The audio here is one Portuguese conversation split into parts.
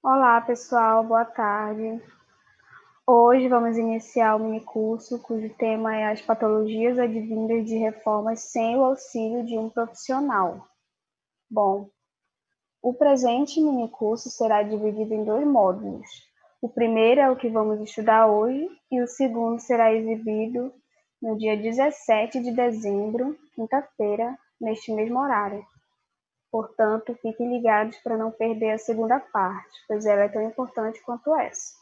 Olá, pessoal, boa tarde. Hoje vamos iniciar o minicurso cujo tema é as patologias advindas de reformas sem o auxílio de um profissional. Bom, o presente minicurso será dividido em dois módulos. O primeiro é o que vamos estudar hoje e o segundo será exibido no dia 17 de dezembro, quinta-feira, neste mesmo horário. Portanto, fiquem ligados para não perder a segunda parte, pois ela é tão importante quanto essa.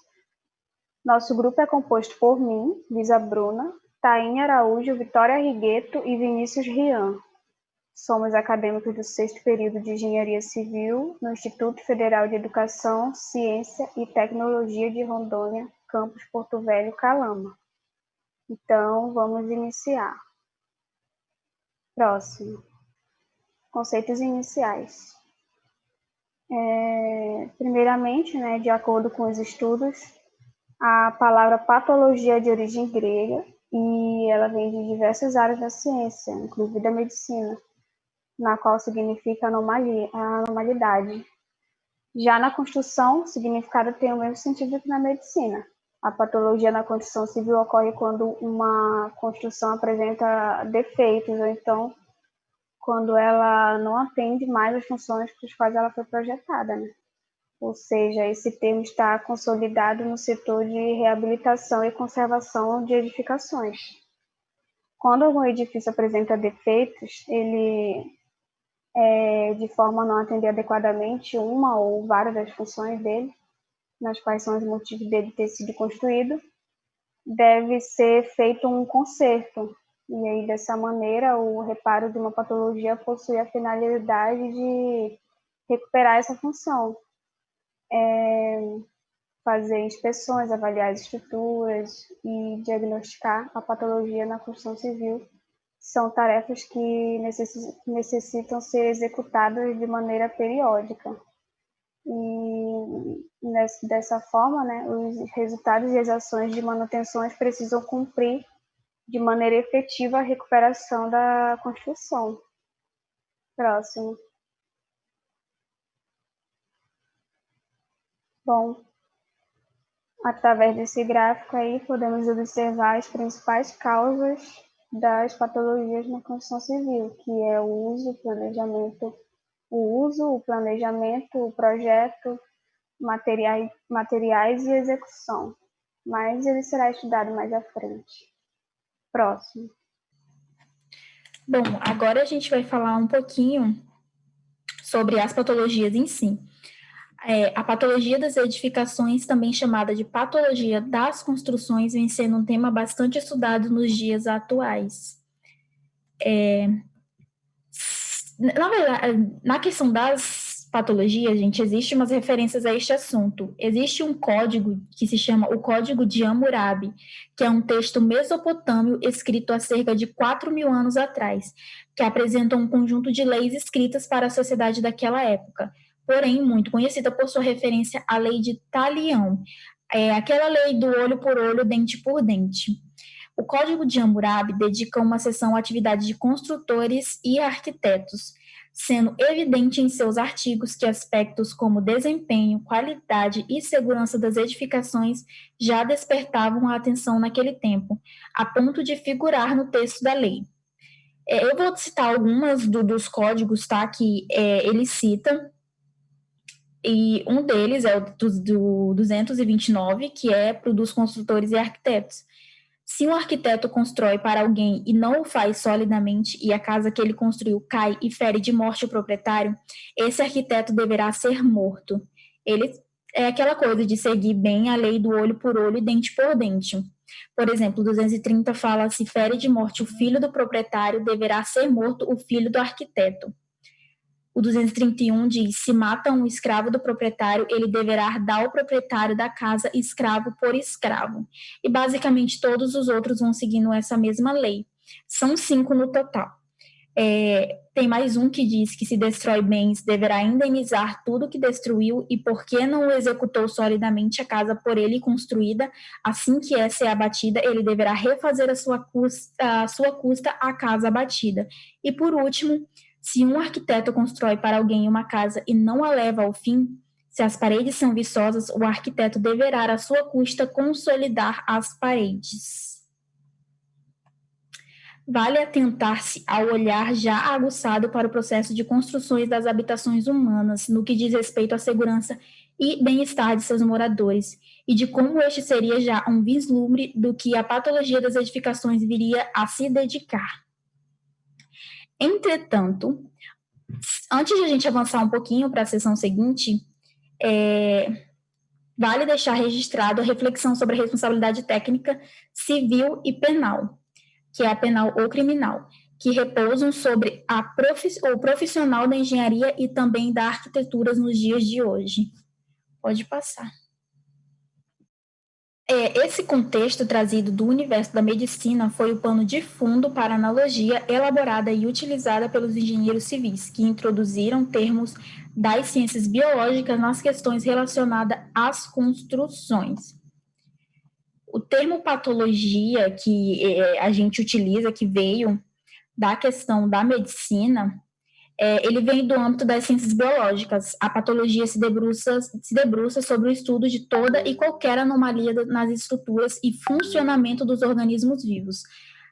Nosso grupo é composto por mim, Lisa Bruna, Taine Araújo, Vitória Rigueto e Vinícius Rian. Somos acadêmicos do sexto período de Engenharia Civil no Instituto Federal de Educação, Ciência e Tecnologia de Rondônia, campus Porto Velho, Calama. Então, vamos iniciar. Próximo. Conceitos iniciais. Primeiramente, de acordo com os estudos, a palavra patologia é de origem grega e ela vem de diversas áreas da ciência, inclusive da medicina, na qual significa anormalidade. Já na construção, o significado tem o mesmo sentido que na medicina. A patologia na construção civil ocorre quando uma construção apresenta defeitos, ou então quando ela não atende mais às funções para as quais ela foi projetada, né? Ou seja, esse termo está consolidado no setor de reabilitação e conservação de edificações. Quando algum edifício apresenta defeitos, ele, de forma a não atender adequadamente uma ou várias das funções dele, nas quais são os motivos dele ter sido construído, deve ser feito um conserto. E aí, dessa maneira, o reparo de uma patologia possui a finalidade de recuperar essa função. Fazer inspeções, avaliar as estruturas e diagnosticar a patologia na construção civil são tarefas que necessitam ser executadas de maneira periódica. E dessa forma, os resultados e as ações de manutenções precisam cumprir de maneira efetiva a recuperação da construção. Próximo. Bom, através desse gráfico aí, podemos observar as principais causas das patologias na construção civil, que é o uso, o planejamento, o projeto, materiais e execução. Mas ele será estudado mais à frente. Próximo. Bom, agora a gente vai falar um pouquinho sobre as patologias em si. A patologia das edificações, também chamada de patologia das construções, vem sendo um tema bastante estudado nos dias atuais. Na verdade, na questão das patologias, gente, existem umas referências a este assunto. Existe um código que se chama o Código de Hammurabi, que é um texto mesopotâmio escrito há cerca de 4.000 anos atrás, que apresenta um conjunto de leis escritas para a sociedade daquela época, porém muito conhecida por sua referência à lei de Talião, aquela lei do olho por olho, dente por dente. O Código de Hammurabi dedica uma seção à atividade de construtores e arquitetos, sendo evidente em seus artigos que aspectos como desempenho, qualidade e segurança das edificações já despertavam a atenção naquele tempo, a ponto de figurar no texto da lei. Eu vou citar algumas dos códigos, tá, que ele cita, e um deles é o do 229, que é para o dos construtores e arquitetos. Se um arquiteto constrói para alguém e não o faz solidamente e a casa que ele construiu cai e fere de morte o proprietário, esse arquiteto deverá ser morto. Ele é aquela coisa de seguir bem a lei do olho por olho e dente por dente. Por exemplo, 230 fala: se fere de morte o filho do proprietário, deverá ser morto o filho do arquiteto. O 231 diz: se mata um escravo do proprietário, ele deverá dar ao proprietário da casa escravo por escravo. E basicamente todos os outros vão seguindo essa mesma lei. São 5 no total. Tem mais um que diz que se destrói bens, deverá indenizar tudo que destruiu e porque não executou solidamente a casa por ele construída, assim que essa é abatida, ele deverá refazer a sua custa a casa abatida. E por último, se um arquiteto constrói para alguém uma casa e não a leva ao fim, Se as paredes são viçosas, o arquiteto deverá, à sua custa, consolidar as paredes. Vale atentar-se ao olhar já aguçado para o processo de construções das habitações humanas, no que diz respeito à segurança e bem-estar de seus moradores, e de como este seria já um vislumbre do que a patologia das edificações viria a se dedicar. Entretanto, antes de a gente avançar um pouquinho para a sessão seguinte, vale deixar registrado a reflexão sobre a responsabilidade técnica civil e penal, que é a penal ou criminal, que repousam sobre o profissional da engenharia e também da arquitetura nos dias de hoje. Pode passar. Esse contexto trazido do universo da medicina foi o pano de fundo para a analogia elaborada e utilizada pelos engenheiros civis, que introduziram termos das ciências biológicas nas questões relacionadas às construções. O termo patologia que a gente utiliza, que veio da questão da medicina, ele vem do âmbito das ciências biológicas. A patologia se debruça sobre o estudo de toda e qualquer anomalia nas estruturas e funcionamento dos organismos vivos.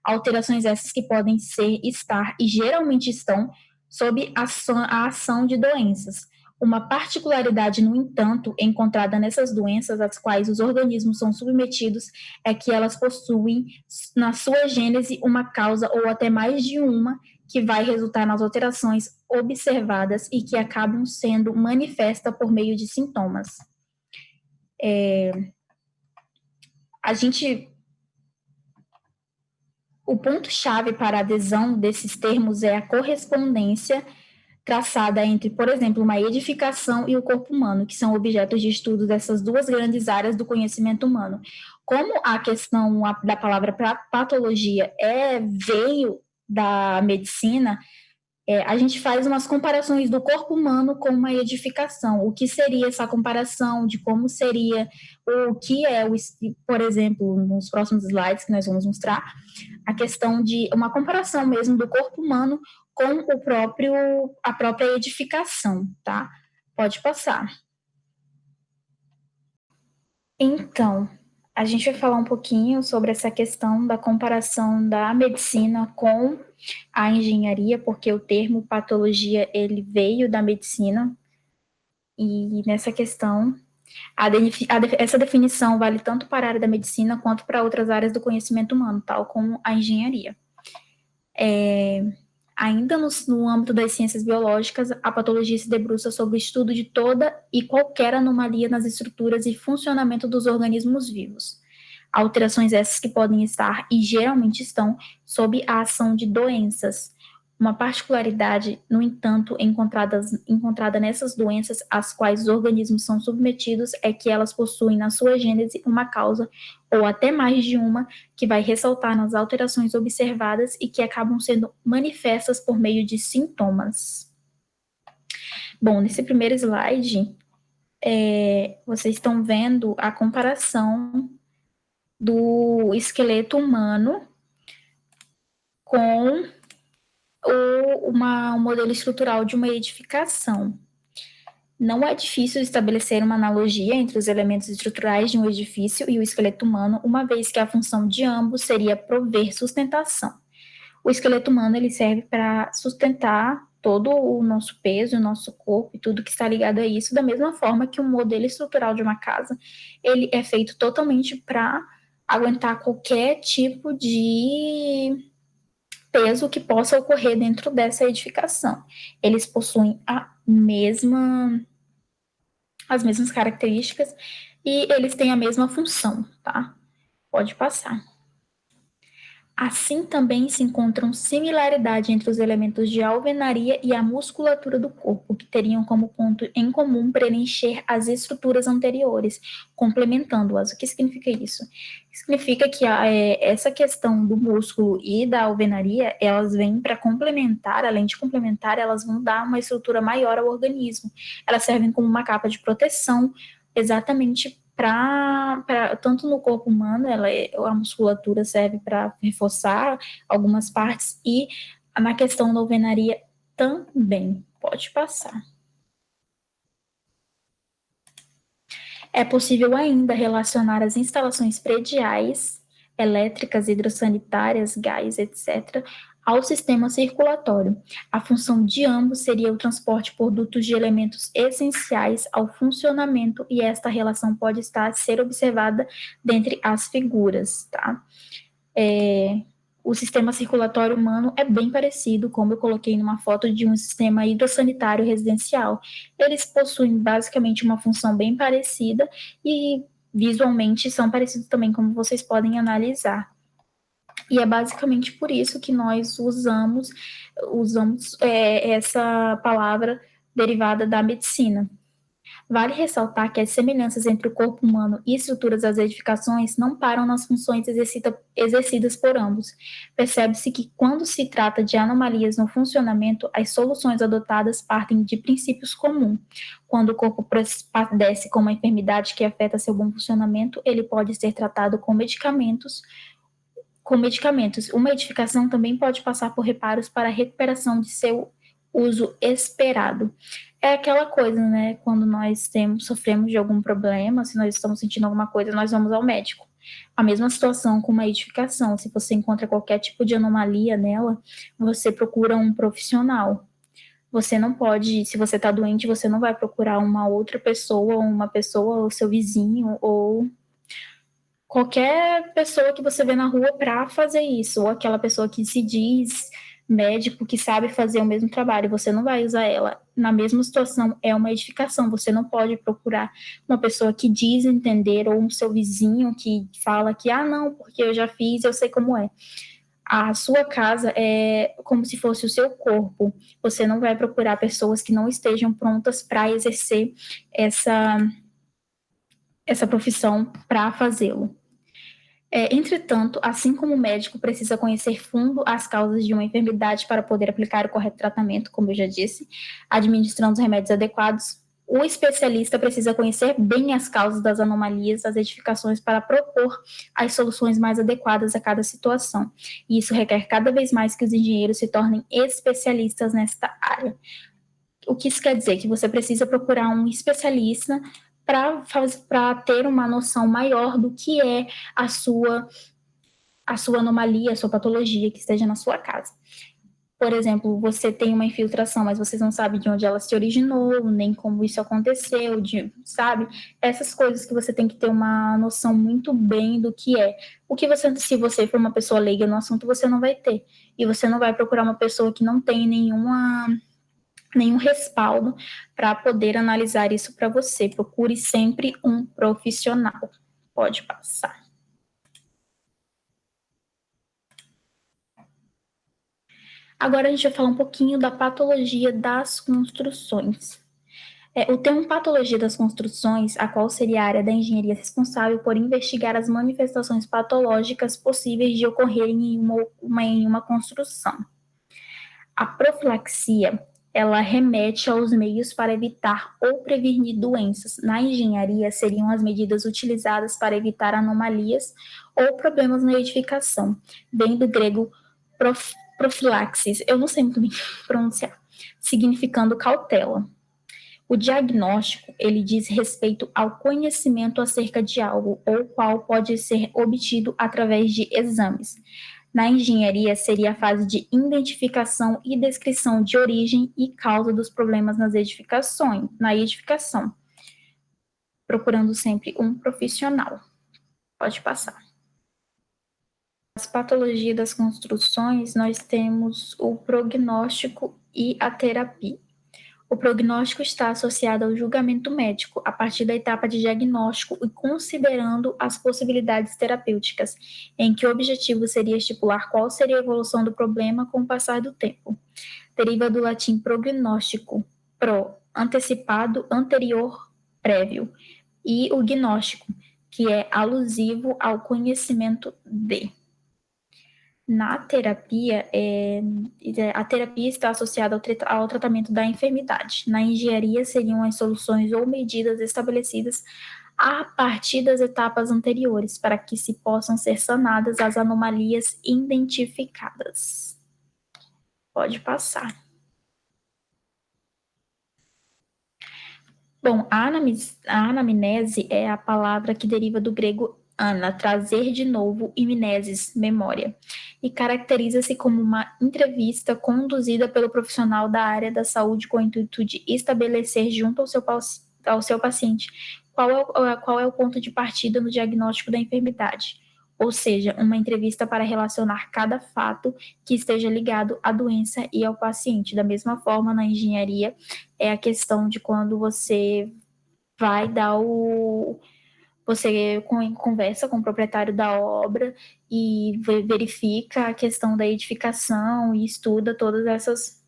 Alterações essas que podem estar e geralmente estão sob a ação de doenças. Uma particularidade, no entanto, encontrada nessas doenças às quais os organismos são submetidos é que elas possuem, na sua gênese, uma causa ou até mais de uma, que vai resultar nas alterações observadas e que acabam sendo manifesta por meio de sintomas. O ponto-chave para a adesão desses termos é a correspondência traçada entre, por exemplo, uma edificação e o corpo humano, que são objetos de estudo dessas duas grandes áreas do conhecimento humano. Como a questão da palavra patologia veio da medicina, a gente faz umas comparações do corpo humano com uma edificação. O que seria essa comparação, de como seria, o que é, por exemplo, nos próximos slides que nós vamos mostrar, a questão de uma comparação mesmo do corpo humano com a própria edificação, tá? Pode passar. Então, a gente vai falar um pouquinho sobre essa questão da comparação da medicina com a engenharia, porque o termo patologia, ele veio da medicina, e nessa questão, essa definição vale tanto para a área da medicina quanto para outras áreas do conhecimento humano, tal como a engenharia. Ainda no âmbito das ciências biológicas, a patologia se debruça sobre o estudo de toda e qualquer anomalia nas estruturas e funcionamento dos organismos vivos. Alterações essas que podem estar, e geralmente estão, sob a ação de doenças. Uma particularidade, no entanto, encontrada nessas doenças às quais os organismos são submetidos é que elas possuem na sua gênese uma causa, ou até mais de uma, que vai ressaltar nas alterações observadas e que acabam sendo manifestas por meio de sintomas. Bom, nesse primeiro slide, vocês estão vendo a comparação do esqueleto humano com um modelo estrutural de uma edificação. Não é difícil estabelecer uma analogia entre os elementos estruturais de um edifício e o esqueleto humano, uma vez que a função de ambos seria prover sustentação. O esqueleto humano ele serve para sustentar todo o nosso peso, o nosso corpo e tudo que está ligado a isso, da mesma forma que o modelo estrutural de uma casa, ele é feito totalmente para aguentar qualquer tipo de peso que possa ocorrer dentro dessa edificação. Eles possuem as mesmas características e eles têm a mesma função, tá? Pode passar. Assim, também se encontram similaridade entre os elementos de alvenaria e a musculatura do corpo, que teriam como ponto em comum preencher as estruturas anteriores, complementando-as. O que significa isso? Significa que essa questão do músculo e da alvenaria, elas vêm para complementar, além de complementar, elas vão dar uma estrutura maior ao organismo. Elas servem como uma capa de proteção, exatamente tanto no corpo humano, a musculatura serve para reforçar algumas partes, e na questão da alvenaria também. Pode passar. É possível ainda relacionar as instalações prediais, elétricas, hidrossanitárias, gás, etc., ao sistema circulatório. A função de ambos seria o transporte por dutos de elementos essenciais ao funcionamento, e esta relação pode ser observada dentre as figuras, tá? O sistema circulatório humano é bem parecido, como eu coloquei numa foto, de um sistema hidrossanitário residencial. Eles possuem basicamente uma função bem parecida e visualmente são parecidos também, como vocês podem analisar. E é basicamente por isso que nós usamos essa palavra derivada da medicina. Vale ressaltar que as semelhanças entre o corpo humano e estruturas das edificações não param nas funções exercidas por ambos. Percebe-se que, quando se trata de anomalias no funcionamento, as soluções adotadas partem de princípios comuns. Quando o corpo padece com uma enfermidade que afeta seu bom funcionamento, ele pode ser tratado com medicamentos. Uma edificação também pode passar por reparos para a recuperação de seu uso esperado. É aquela coisa, né? Quando nós sofremos de algum problema, se nós estamos sentindo alguma coisa, nós vamos ao médico. A mesma situação com uma edificação. Se você encontra qualquer tipo de anomalia nela, você procura um profissional. Você não pode, se você está doente, você não vai procurar uma outra pessoa, ou seu vizinho, ou qualquer pessoa que você vê na rua para fazer isso, ou aquela pessoa que se diz médico, que sabe fazer o mesmo trabalho, você não vai usar ela. Na mesma situação, é uma edificação, você não pode procurar uma pessoa que diz entender, ou um seu vizinho que fala que, não, porque eu já fiz, eu sei como é. A sua casa é como se fosse o seu corpo. Você não vai procurar pessoas que não estejam prontas para exercer essa profissão para fazê-lo. Entretanto, assim como o médico precisa conhecer fundo as causas de uma enfermidade para poder aplicar o correto tratamento, como eu já disse, administrando os remédios adequados, o especialista precisa conhecer bem as causas das anomalias das edificações para propor as soluções mais adequadas a cada situação. E isso requer cada vez mais que os engenheiros se tornem especialistas nesta área. O que isso quer dizer? Que você precisa procurar um especialista para ter uma noção maior do que é a sua anomalia, a sua patologia que esteja na sua casa. Por exemplo, você tem uma infiltração, mas vocês não sabem de onde ela se originou, nem como isso aconteceu, sabe? Essas coisas que você tem que ter uma noção muito bem do que é. O que você, se você for uma pessoa leiga no assunto, você não vai ter. E você não vai procurar uma pessoa que não tem nenhum respaldo para poder analisar isso para você. Procure sempre um profissional. Pode passar. Agora a gente vai falar um pouquinho da patologia das construções. O termo patologia das construções, a qual seria a área da engenharia responsável por investigar as manifestações patológicas possíveis de ocorrerem em uma construção. A profilaxia, ela remete aos meios para evitar ou prevenir doenças. Na engenharia, seriam as medidas utilizadas para evitar anomalias ou problemas na edificação. Vem do grego profilaxis, eu não sei muito bem pronunciar, significando cautela. O diagnóstico, ele diz respeito ao conhecimento acerca de algo, ou qual pode ser obtido através de exames. Na engenharia, seria a fase de identificação e descrição de origem e causa dos problemas na edificação, procurando sempre um profissional. Pode passar. As patologias das construções, nós temos o prognóstico e a terapia. O prognóstico está associado ao julgamento médico, a partir da etapa de diagnóstico e considerando as possibilidades terapêuticas, em que o objetivo seria estipular qual seria a evolução do problema com o passar do tempo. Deriva do latim prognóstico, pro, antecipado, anterior, prévio, e o gnóstico, que é alusivo ao conhecimento de. Na terapia, a terapia está associada ao tratamento da enfermidade. Na engenharia, seriam as soluções ou medidas estabelecidas a partir das etapas anteriores, para que se possam ser sanadas as anomalias identificadas. Pode passar. Bom, a anamnese é a palavra que deriva do grego ana, trazer de novo, e mnesis, memória, e caracteriza-se como uma entrevista conduzida pelo profissional da área da saúde com o intuito de estabelecer junto ao seu paciente qual é o ponto de partida no diagnóstico da enfermidade, ou seja, uma entrevista para relacionar cada fato que esteja ligado à doença e ao paciente. Da mesma forma, na engenharia, é a questão de quando você vai dar o. Você conversa com o proprietário da obra e verifica a questão da edificação e estuda todas essas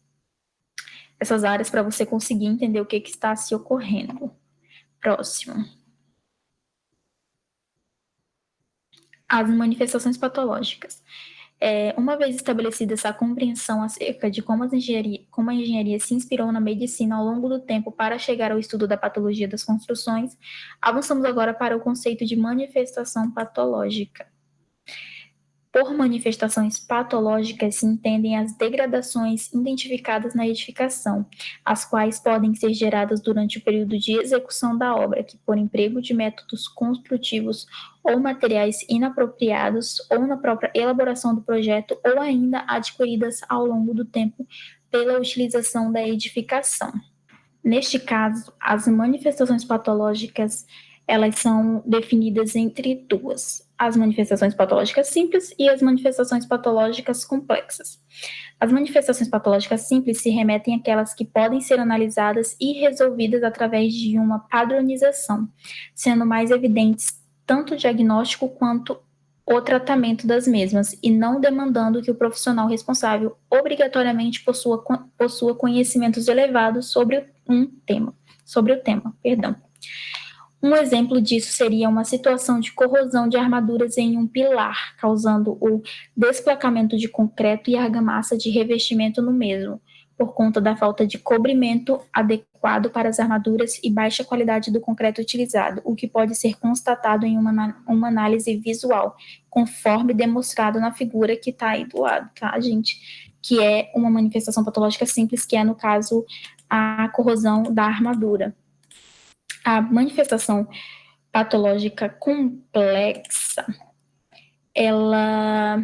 áreas para você conseguir entender o que está se ocorrendo. Próximo. As manifestações patológicas. Uma vez estabelecida essa compreensão acerca de como a engenharia se inspirou na medicina ao longo do tempo para chegar ao estudo da patologia das construções, avançamos agora para o conceito de manifestação patológica. Por manifestações patológicas se entendem as degradações identificadas na edificação, as quais podem ser geradas durante o período de execução da obra, que por emprego de métodos construtivos ou materiais inapropriados, ou na própria elaboração do projeto, ou ainda adquiridas ao longo do tempo pela utilização da edificação. Neste caso, as manifestações patológicas elas são definidas entre duas: as manifestações patológicas simples e as manifestações patológicas complexas. As manifestações patológicas simples se remetem àquelas que podem ser analisadas e resolvidas através de uma padronização, sendo mais evidentes tanto o diagnóstico quanto o tratamento das mesmas, e não demandando que o profissional responsável obrigatoriamente possua conhecimentos elevados sobre o tema. Um exemplo disso seria uma situação de corrosão de armaduras em um pilar, causando o desplacamento de concreto e argamassa de revestimento no mesmo, por conta da falta de cobrimento adequado para as armaduras e baixa qualidade do concreto utilizado, o que pode ser constatado em uma análise visual, conforme demonstrado na figura que está aí do lado, tá, gente? Que é uma manifestação patológica simples, que é, no caso, a corrosão da armadura. A manifestação patológica complexa, ela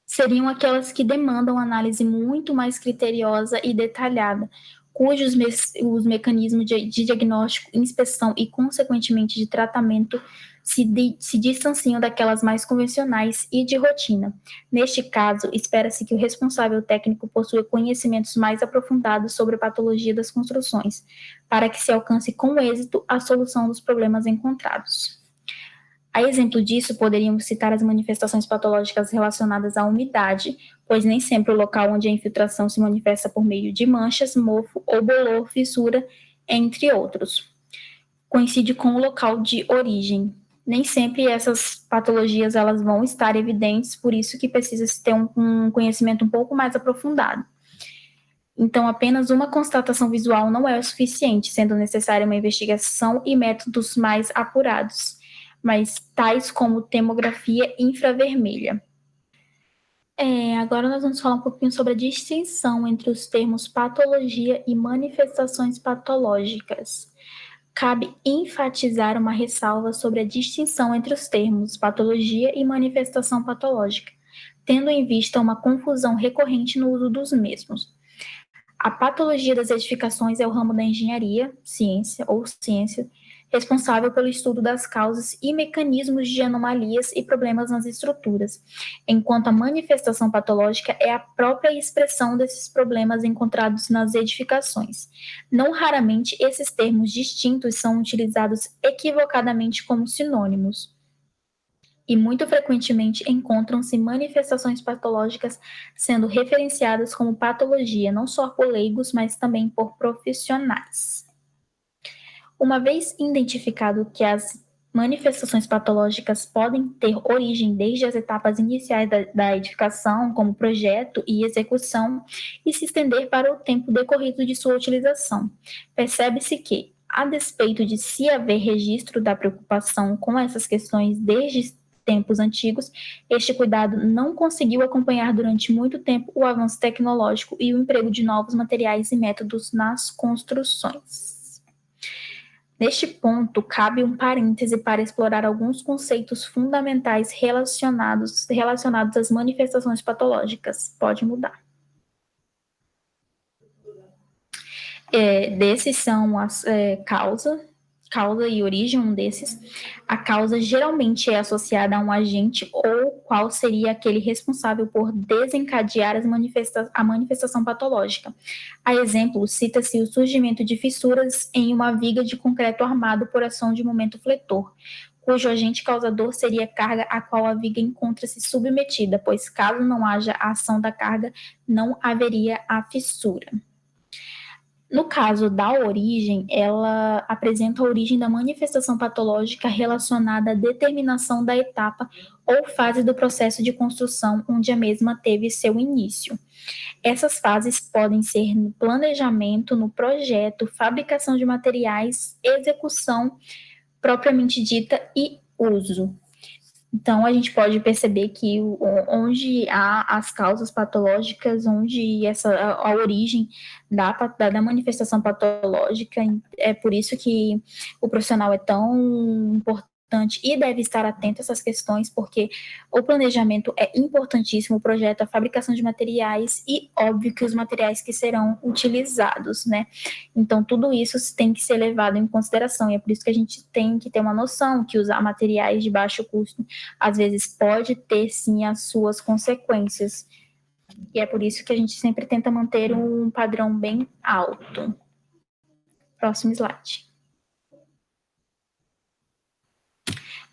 seriam aquelas que demandam análise muito mais criteriosa e detalhada, cujos os mecanismos de diagnóstico, inspeção e, consequentemente, de tratamento se distanciam daquelas mais convencionais e de rotina. Neste caso, espera-se que o responsável técnico possua conhecimentos mais aprofundados sobre a patologia das construções, para que se alcance com êxito a solução dos problemas encontrados. A exemplo disso, poderíamos citar as manifestações patológicas relacionadas à umidade, pois nem sempre o local onde a infiltração se manifesta por meio de manchas, mofo ou bolor, fissura, entre outros, coincide com o local de origem. Nem sempre essas patologias elas vão estar evidentes, por isso que precisa-se ter um conhecimento um pouco mais aprofundado. Então, apenas uma constatação visual não é o suficiente, sendo necessária uma investigação e métodos mais apurados, mas tais como tomografia infravermelha. Agora nós vamos falar um pouquinho sobre a distinção entre os termos patologia e manifestações patológicas. Cabe enfatizar uma ressalva sobre a distinção entre os termos patologia e manifestação patológica, tendo em vista uma confusão recorrente no uso dos mesmos. A patologia das edificações é o ramo da engenharia, ciência, responsável pelo estudo das causas e mecanismos de anomalias e problemas nas estruturas, enquanto a manifestação patológica é a própria expressão desses problemas encontrados nas edificações. Não raramente, esses termos distintos são utilizados equivocadamente como sinônimos, e muito frequentemente encontram-se manifestações patológicas sendo referenciadas como patologia, não só por leigos, mas também por profissionais. Uma vez identificado que as manifestações patológicas podem ter origem desde as etapas iniciais da edificação, como projeto e execução, e se estender para o tempo decorrido de sua utilização, percebe-se que, a despeito de se haver registro da preocupação com essas questões desde tempos antigos, este cuidado não conseguiu acompanhar durante muito tempo o avanço tecnológico e o emprego de novos materiais e métodos nas construções. Neste ponto, cabe um parêntese para explorar alguns conceitos fundamentais relacionados às manifestações patológicas. Pode mudar. Desses são as causa e origem, um desses. A causa geralmente é associada a um agente ou qual seria aquele responsável por desencadear a manifestação patológica. A exemplo, cita-se o surgimento de fissuras em uma viga de concreto armado por ação de momento fletor, cujo agente causador seria a carga a qual a viga encontra-se submetida, pois caso não haja a ação da carga, não haveria a fissura. No caso da origem, ela apresenta a origem da manifestação patológica relacionada à determinação da etapa ou fase do processo de construção onde a mesma teve seu início. Essas fases podem ser no planejamento, no projeto, fabricação de materiais, execução propriamente dita e uso. Então, a gente pode perceber que onde há as causas patológicas, onde a origem da manifestação patológica, é por isso que o profissional é tão importante e deve estar atento a essas questões, porque o planejamento é importantíssimo, o projeto, a fabricação de materiais e, óbvio, que os materiais que serão utilizados, né? Então, tudo isso tem que ser levado em consideração, e é por isso que a gente tem que ter uma noção que usar materiais de baixo custo às vezes pode ter sim as suas consequências. E é por isso que a gente sempre tenta manter um padrão bem alto. Próximo slide.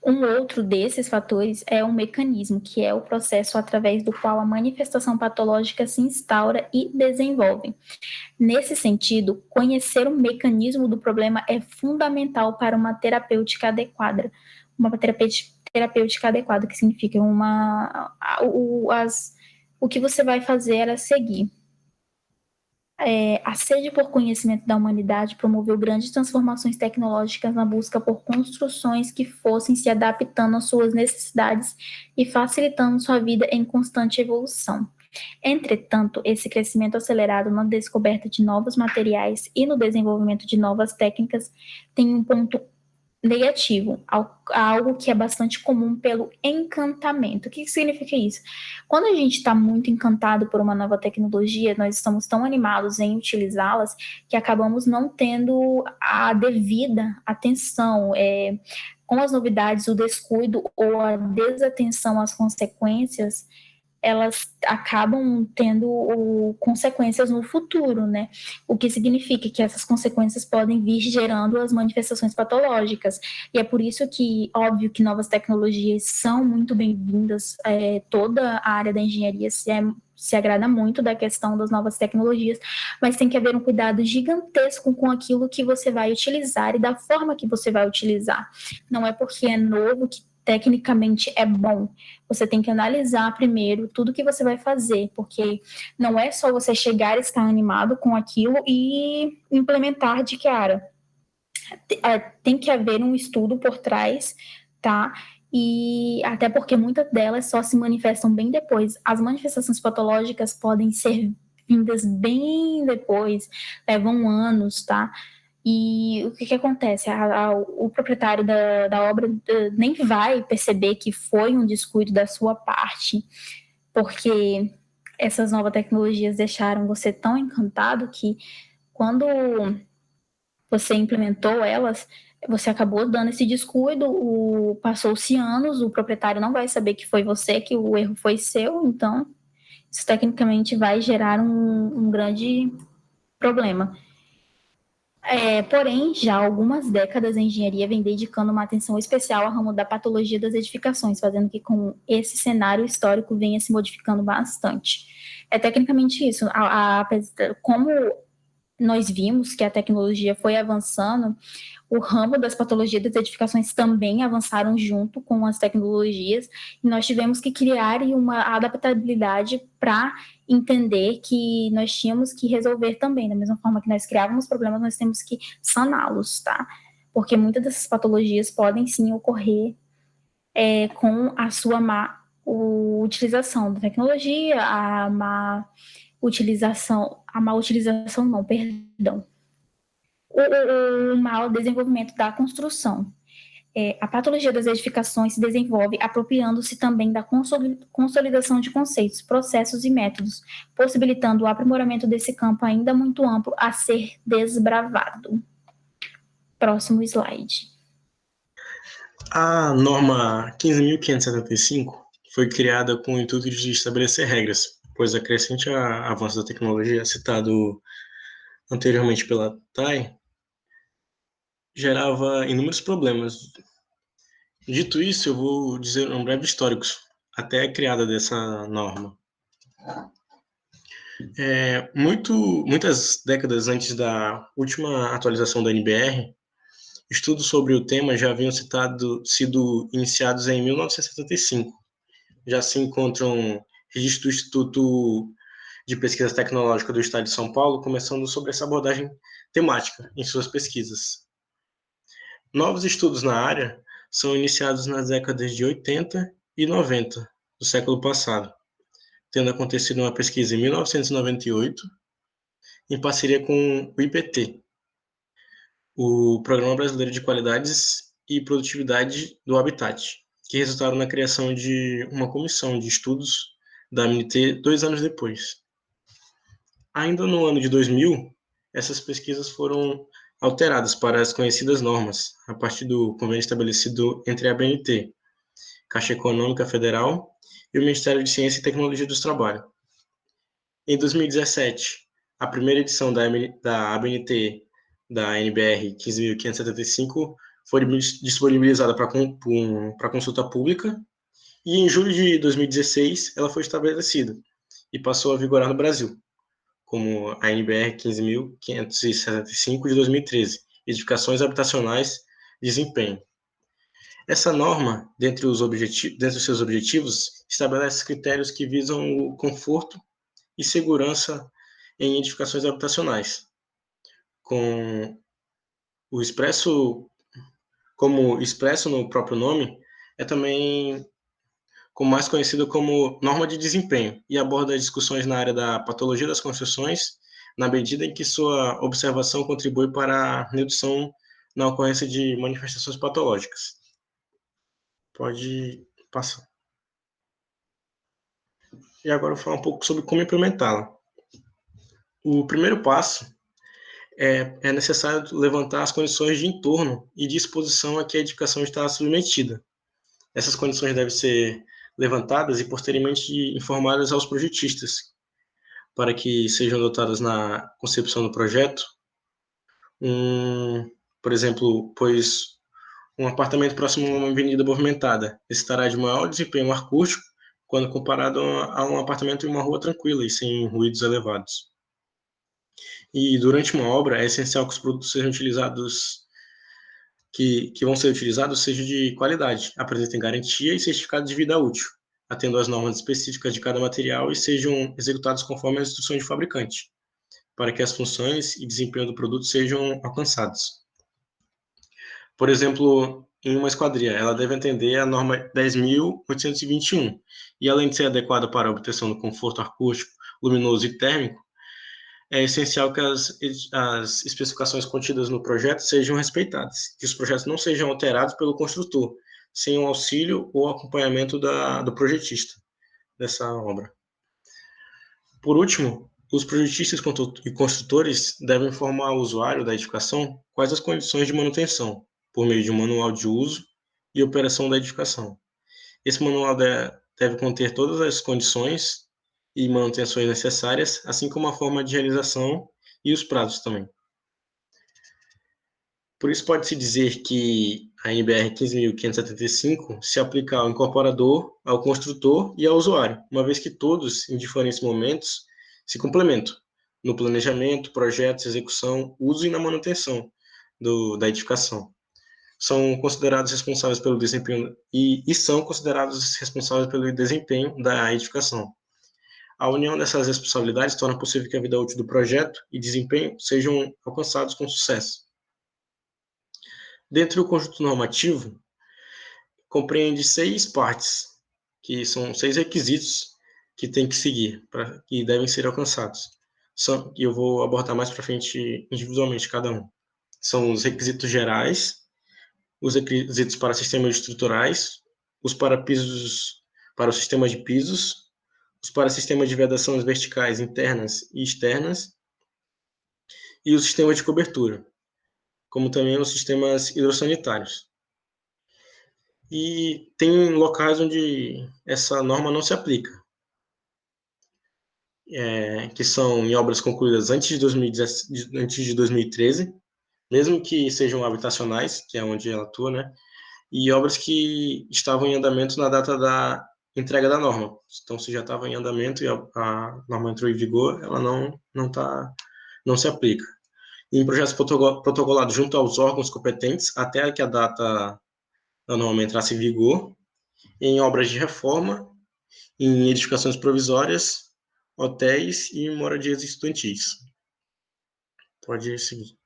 Um outro desses fatores é o mecanismo, que é o processo através do qual a manifestação patológica se instaura e desenvolve. Nesse sentido, conhecer o mecanismo do problema é fundamental para uma terapêutica adequada. Uma terapêutica adequada, que significa o que você vai fazer a seguir. A sede por conhecimento da humanidade promoveu grandes transformações tecnológicas na busca por construções que fossem se adaptando às suas necessidades e facilitando sua vida em constante evolução. Entretanto, esse crescimento acelerado na descoberta de novos materiais e no desenvolvimento de novas técnicas tem um ponto negativo, algo que é bastante comum pelo encantamento. O que significa isso? Quando a gente está muito encantado por uma nova tecnologia, nós estamos tão animados em utilizá-las que acabamos não tendo a devida atenção. Com as novidades, o descuido ou a desatenção às consequências, elas acabam tendo consequências no futuro, né? O que significa que essas consequências podem vir gerando as manifestações patológicas. E é por isso que, óbvio, que novas tecnologias são muito bem-vindas. Toda a área da engenharia se agrada muito da questão das novas tecnologias, mas tem que haver um cuidado gigantesco com aquilo que você vai utilizar e da forma que você vai utilizar. Não é porque é novo que tecnicamente é bom. Você tem que analisar primeiro tudo que você vai fazer, porque não é só você chegar e estar animado com aquilo e implementar de cara. Tem que haver um estudo por trás, tá? E até porque muitas delas só se manifestam bem depois. As manifestações patológicas podem ser vindas bem depois, levam anos, tá? E o que acontece? O proprietário da obra nem vai perceber que foi um descuido da sua parte, porque essas novas tecnologias deixaram você tão encantado que quando você implementou elas, você acabou dando esse descuido, passou-se anos, o proprietário não vai saber que foi você, que o erro foi seu, então isso tecnicamente vai gerar um grande problema. Porém, já há algumas décadas a engenharia vem dedicando uma atenção especial ao ramo da patologia das edificações, fazendo que com esse cenário histórico venha se modificando bastante. É tecnicamente isso. Como nós vimos que a tecnologia foi avançando, o ramo das patologias das edificações também avançaram junto com as tecnologias, e nós tivemos que criar uma adaptabilidade para entender que nós tínhamos que resolver também, da mesma forma que nós criávamos problemas, nós temos que saná-los, tá? Porque muitas dessas patologias podem sim ocorrer com a sua má utilização da tecnologia, a má utilização não, perdão. o mau desenvolvimento da construção. A patologia das edificações se desenvolve apropriando-se também da consolidação de conceitos, processos e métodos, possibilitando o aprimoramento desse campo ainda muito amplo a ser desbravado. Próximo slide. A norma 15.575 foi criada com o intuito de estabelecer regras, pois a crescente avanço da tecnologia, citado anteriormente pela Thay, gerava inúmeros problemas. Dito isso, eu vou dizer um breve histórico até a criada dessa norma. Muitas décadas antes da última atualização da NBR, estudos sobre o tema já haviam sido iniciados em 1975. Já se encontram registros do Instituto de Pesquisa Tecnológica do Estado de São Paulo, começando sobre essa abordagem temática em suas pesquisas. Novos estudos na área são iniciados nas décadas de 80 e 90 do século passado, tendo acontecido uma pesquisa em 1998, em parceria com o IPT, o Programa Brasileiro de Qualidades e Produtividade do Habitat, que resultaram na criação de uma comissão de estudos da AMNT 2 anos depois. Ainda no ano de 2000, essas pesquisas foram alteradas para as conhecidas normas, a partir do convênio estabelecido entre a ABNT, Caixa Econômica Federal, e o Ministério de Ciência e Tecnologia do Trabalho. Em 2017, a primeira edição da ABNT da NBR 15.575 foi disponibilizada para consulta pública, e em julho de 2016 ela foi estabelecida e passou a vigorar no Brasil, como a NBR 15.575 de 2013, Edificações Habitacionais de Desempenho. Essa norma, dentre os seus objetivos, estabelece critérios que visam o conforto e segurança em edificações habitacionais, como expresso no próprio nome, é também mais conhecido como norma de desempenho, e aborda discussões na área da patologia das construções, na medida em que sua observação contribui para a redução na ocorrência de manifestações patológicas. Pode passar. E agora eu vou falar um pouco sobre como implementá-la. O primeiro passo é necessário levantar as condições de entorno e de exposição a que a edificação está submetida. Essas condições devem ser levantadas e posteriormente informadas aos projetistas, para que sejam adotadas na concepção do projeto. Por exemplo, pois um apartamento próximo a uma avenida movimentada estará de maior desempenho acústico quando comparado a um apartamento em uma rua tranquila e sem ruídos elevados. E durante uma obra é essencial que os produtos sejam utilizados, que vão ser utilizados, sejam de qualidade, apresentem garantia e certificado de vida útil, atendendo às normas específicas de cada material e sejam executados conforme as instruções de fabricante, para que as funções e desempenho do produto sejam alcançados. Por exemplo, em uma esquadria, ela deve atender a norma 10.821, e além de ser adequada para a obtenção do conforto acústico, luminoso e térmico, é essencial que as especificações contidas no projeto sejam respeitadas, que os projetos não sejam alterados pelo construtor, sem o auxílio ou acompanhamento do projetista dessa obra. Por último, os projetistas e construtores devem informar o usuário da edificação quais as condições de manutenção, por meio de um manual de uso e operação da edificação. Esse manual deve conter todas as condições e manutenções necessárias, assim como a forma de realização e os prazos também. Por isso, pode-se dizer que a NBR 15.575 se aplica ao incorporador, ao construtor e ao usuário, uma vez que todos, em diferentes momentos, se complementam no planejamento, projetos, execução, uso e na manutenção da edificação. São considerados responsáveis pelo desempenho e são considerados responsáveis pelo desempenho da edificação. A união dessas responsabilidades torna possível que a vida útil do projeto e desempenho sejam alcançados com sucesso. Dentro do conjunto normativo, compreende 6 partes, que são 6 requisitos que tem que seguir, que devem ser alcançados. E eu vou abordar mais para frente individualmente cada um. são os requisitos gerais, os requisitos para sistemas estruturais, os para pisos, para o sistema de pisos, os para sistemas de vedações verticais internas e externas, e o sistema de cobertura, como também os sistemas hidrossanitários. E tem locais onde essa norma não se aplica, que são em obras concluídas antes de 2013, mesmo que sejam habitacionais, que é onde ela atua, né? E obras que estavam em andamento na data da entrega da norma. Então, se já estava em andamento e a norma entrou em vigor, ela não se aplica. Em projetos protocolados junto aos órgãos competentes, até que a data da norma entrasse em vigor, em obras de reforma, em edificações provisórias, hotéis e moradias estudantis. Pode seguir.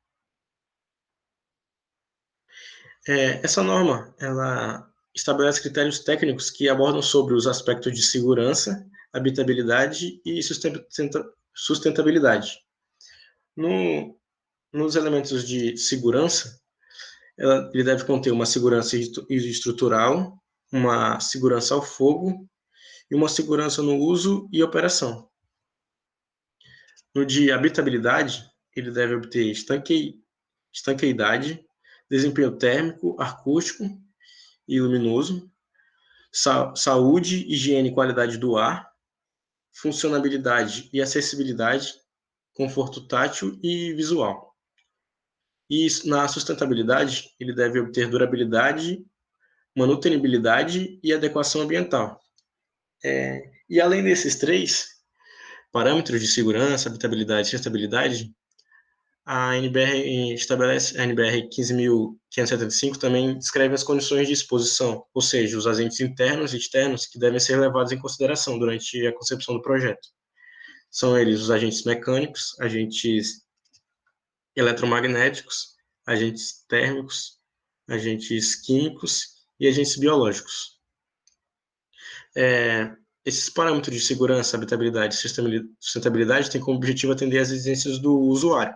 Essa norma, ela estabelece critérios técnicos que abordam sobre os aspectos de segurança, habitabilidade e sustentabilidade. Nos elementos de segurança, ele deve conter uma segurança estrutural, uma segurança ao fogo e uma segurança no uso e operação. No de habitabilidade, ele deve obter estanqueidade, desempenho térmico, acústico e luminoso, saúde, higiene e qualidade do ar, funcionabilidade e acessibilidade, conforto tátil e visual. E na sustentabilidade, ele deve obter durabilidade, manutenibilidade e adequação ambiental. E além desses três parâmetros de segurança, habitabilidade e sustentabilidade, a NBR estabelece, a NBR 15.575 também descreve as condições de exposição, ou seja, os agentes internos e externos que devem ser levados em consideração durante a concepção do projeto. São eles os agentes mecânicos, agentes eletromagnéticos, agentes térmicos, agentes químicos e agentes biológicos. Esses parâmetros de segurança, habitabilidade e sustentabilidade têm como objetivo atender às exigências do usuário.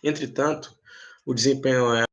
Entretanto, o desempenho é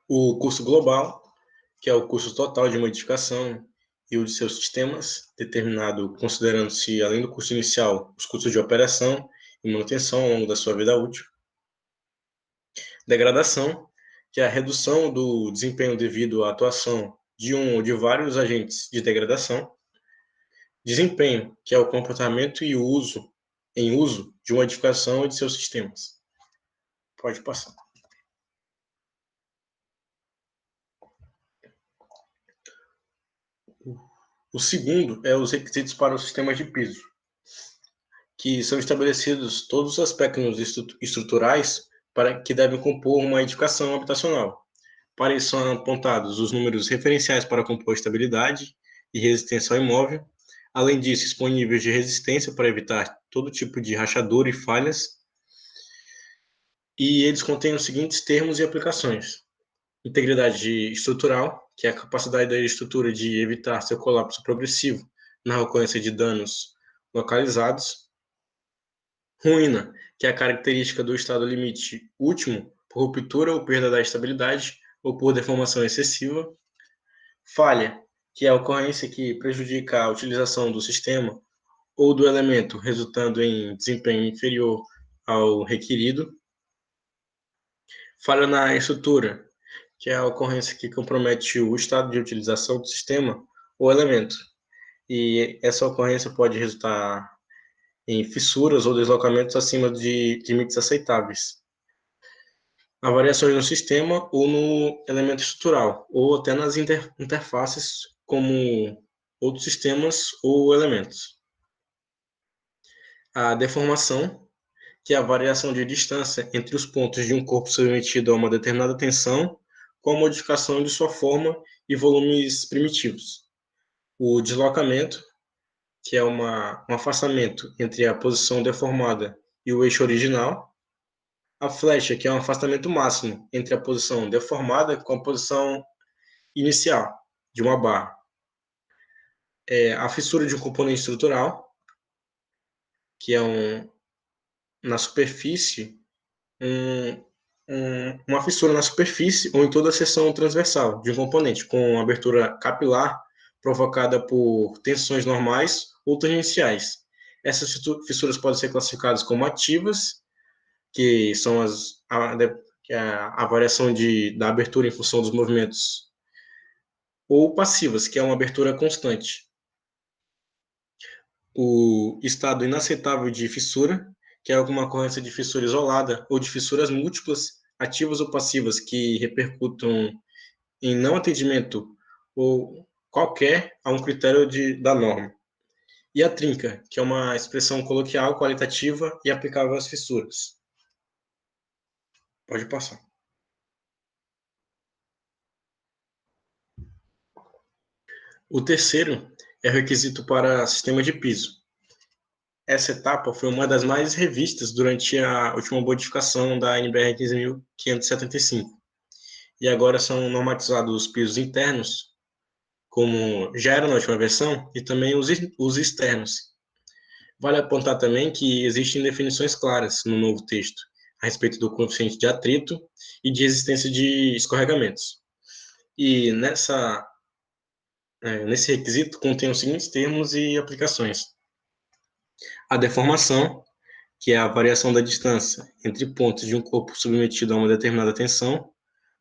O custo global, que é o custo total de modificação e o de seus sistemas, determinado considerando-se, além do custo inicial, os custos de operação e manutenção ao longo da sua vida útil. Degradação, que é a redução do desempenho devido à atuação de um ou de vários agentes de degradação. Desempenho, que é o comportamento e o uso de uma edificação e de seus sistemas. Pode passar. O segundo é os requisitos para os sistemas de piso, que são estabelecidos todos os aspectos estruturais para que devem compor uma edificação habitacional. Para isso são apontados os números referenciais para compor estabilidade e resistência ao imóvel. Além disso, disponíveis de resistência para evitar todo tipo de rachadura e falhas. E eles contêm os seguintes termos e aplicações: integridade estrutural, que é a capacidade da estrutura de evitar seu colapso progressivo na ocorrência de danos localizados. Ruína, que é a característica do estado limite último por ruptura ou perda da estabilidade ou por deformação excessiva. Falha, que é a ocorrência que prejudica a utilização do sistema ou do elemento, resultando em desempenho inferior ao requerido. Falha na estrutura, que é a ocorrência que compromete o estado de utilização do sistema ou elemento. E essa ocorrência pode resultar em fissuras ou deslocamentos acima de limites aceitáveis. Há variações no sistema ou no elemento estrutural, ou até nas interfaces, como outros sistemas ou elementos. A deformação, que é a variação de distância entre os pontos de um corpo submetido a uma determinada tensão, com a modificação de sua forma e volumes primitivos. O deslocamento, que é um afastamento entre a posição deformada e o eixo original. A flecha, que é um afastamento máximo entre a posição deformada com a posição inicial de uma barra. A fissura de um componente estrutural, que é na superfície, uma fissura na superfície ou em toda a seção transversal de um componente, com abertura capilar provocada por tensões normais ou tangenciais. Essas fissuras podem ser classificadas como ativas, que são a variação da abertura em função dos movimentos, ou passivas, que é uma abertura constante. O estado inaceitável de fissura, que é alguma ocorrência de fissura isolada ou de fissuras múltiplas, ativas ou passivas, que repercutam em não atendimento ou qualquer a um critério da norma. E a trinca, que é uma expressão coloquial, qualitativa e aplicável às fissuras. Pode passar. O terceiro é o requisito para sistema de piso. Essa etapa foi uma das mais revistas durante a última modificação da NBR 15.575. E agora são normatizados os pisos internos, como já era na última versão, e também os externos. Vale apontar também que existem definições claras no novo texto a respeito do coeficiente de atrito e de resistência de escorregamentos. E nesse requisito contém os seguintes termos e aplicações: a deformação, que é a variação da distância entre pontos de um corpo submetido a uma determinada tensão,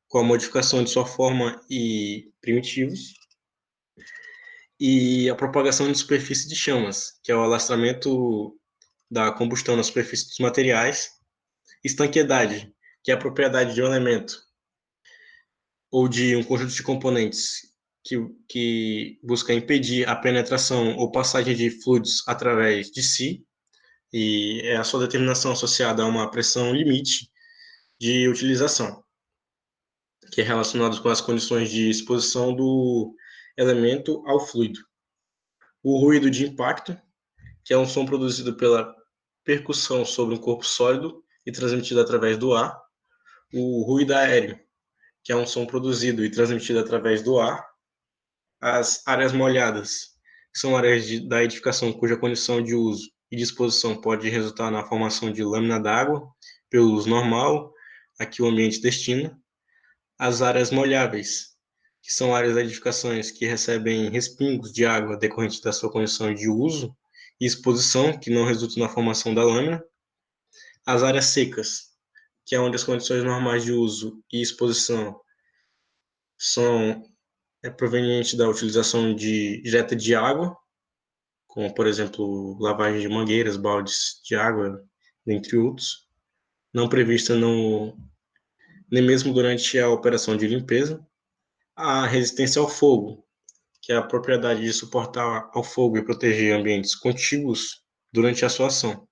com a modificação de sua forma e primitivos. E a propagação de superfície de chamas, que é o alastramento da combustão na superfície dos materiais. Estanqueidade, que é a propriedade de um elemento ou de um conjunto de componentes que busca impedir a penetração ou passagem de fluidos através de si, e é a sua determinação associada a uma pressão limite de utilização, que é relacionado com as condições de exposição do elemento ao fluido. O ruído de impacto, que é um som produzido pela percussão sobre um corpo sólido e transmitido através do ar. O ruído aéreo, que é um som produzido e transmitido através do ar. As áreas molhadas, que são áreas da edificação cuja condição de uso e disposição pode resultar na formação de lâmina d'água pelo uso normal a que o ambiente destina. as áreas molháveis, que são áreas de edificações que recebem respingos de água decorrente da sua condição de uso e exposição, que não resultam na formação da lâmina. As áreas secas, que é onde as condições normais de uso e exposição são provenientes da utilização direta de água, como, por exemplo, lavagem de mangueiras, baldes de água, dentre outros, não prevista nem mesmo durante a operação de limpeza. A resistência ao fogo, que é a propriedade de suportar ao fogo e proteger ambientes contíguos durante a sua ação,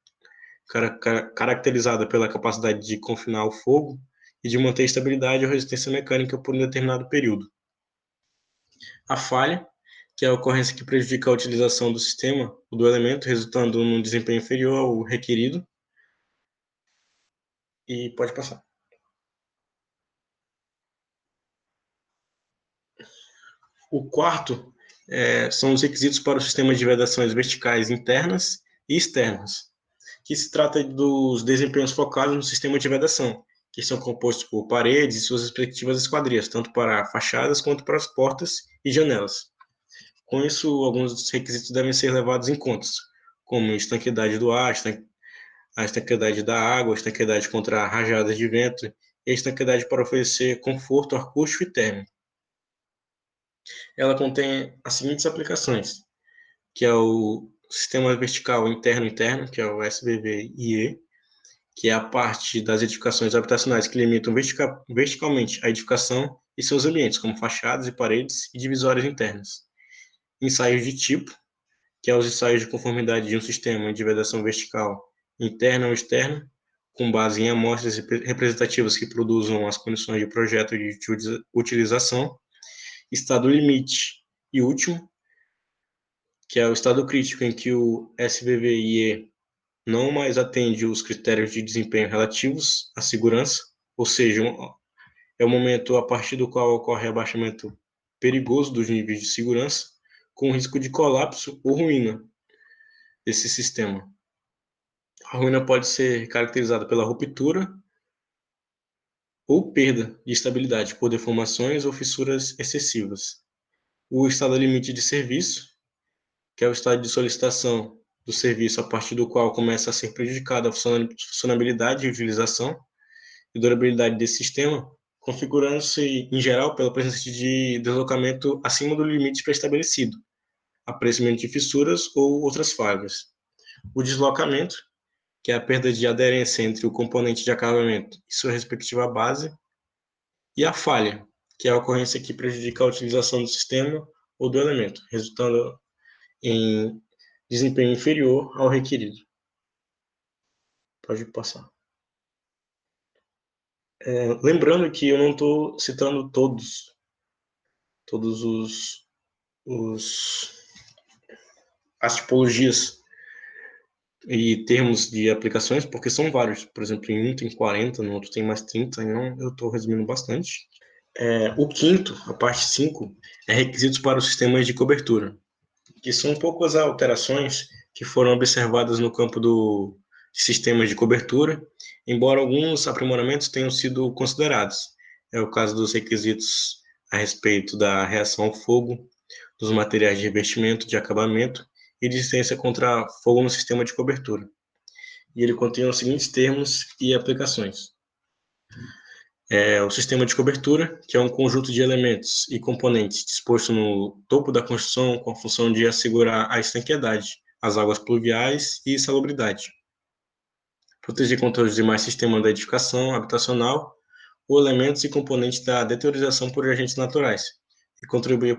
caracterizada pela capacidade de confinar o fogo e de manter estabilidade ou resistência mecânica por um determinado período. A falha, que é a ocorrência que prejudica a utilização do sistema ou do elemento, resultando num desempenho inferior ao requerido. E pode passar. O quarto são os requisitos para o sistema de vedações verticais internas e externas, que se trata dos desempenhos focados no sistema de vedação, que são compostos por paredes e suas respectivas esquadrias, tanto para fachadas quanto para as portas e janelas. Com isso, alguns requisitos devem ser levados em conta, como estanqueidade do ar, a estanqueidade da água, a estanqueidade contra rajadas de vento e a estanqueidade para oferecer conforto acústico e térmico. Ela contém as seguintes aplicações, que é o sistema vertical interno-interno, que é o SVV-IE, que é a parte das edificações habitacionais que limitam verticalmente a edificação e seus ambientes, como fachadas e paredes e divisórias internas. Ensaios de tipo, que é os ensaios de conformidade de um sistema de vedação vertical interna ou externa, com base em amostras representativas que produzam as condições de projeto e de utilização. Estado limite e último, que é o estado crítico em que o SVVIE não mais atende os critérios de desempenho relativos à segurança, ou seja, é o momento a partir do qual ocorre abaixamento perigoso dos níveis de segurança, com risco de colapso ou ruína desse sistema. A ruína pode ser caracterizada pela ruptura ou perda de estabilidade por deformações ou fissuras excessivas. O estado limite de serviço, que é o estado de solicitação do serviço a partir do qual começa a ser prejudicada a funcionabilidade e utilização e durabilidade desse sistema, configurando-se, em geral, pela presença de deslocamento acima do limite pré-estabelecido, aparecimento de fissuras ou outras falhas. O deslocamento, que é a perda de aderência entre o componente de acabamento e sua respectiva base, e a falha, que é a ocorrência que prejudica a utilização do sistema ou do elemento, resultando em desempenho inferior ao requerido. Pode passar. Lembrando que eu não estou citando todos as tipologias e termos de aplicações, porque são vários. Por exemplo, em um tem 40, no outro tem mais 30, então eu estou resumindo bastante. O quinto, a parte 5, é requisitos para os sistemas de cobertura, que são poucas alterações que foram observadas no campo de sistemas de cobertura, embora alguns aprimoramentos tenham sido considerados. É o caso dos requisitos a respeito da reação ao fogo, dos materiais de revestimento, de acabamento e de resistência contra fogo no sistema de cobertura. E ele contém os seguintes termos e aplicações. O sistema de cobertura, que é um conjunto de elementos e componentes disposto no topo da construção com a função de assegurar a estanqueidade, as águas pluviais e salubridade. Proteger contra os demais sistemas da edificação habitacional ou elementos e componentes da deteriorização por agentes naturais e contribuir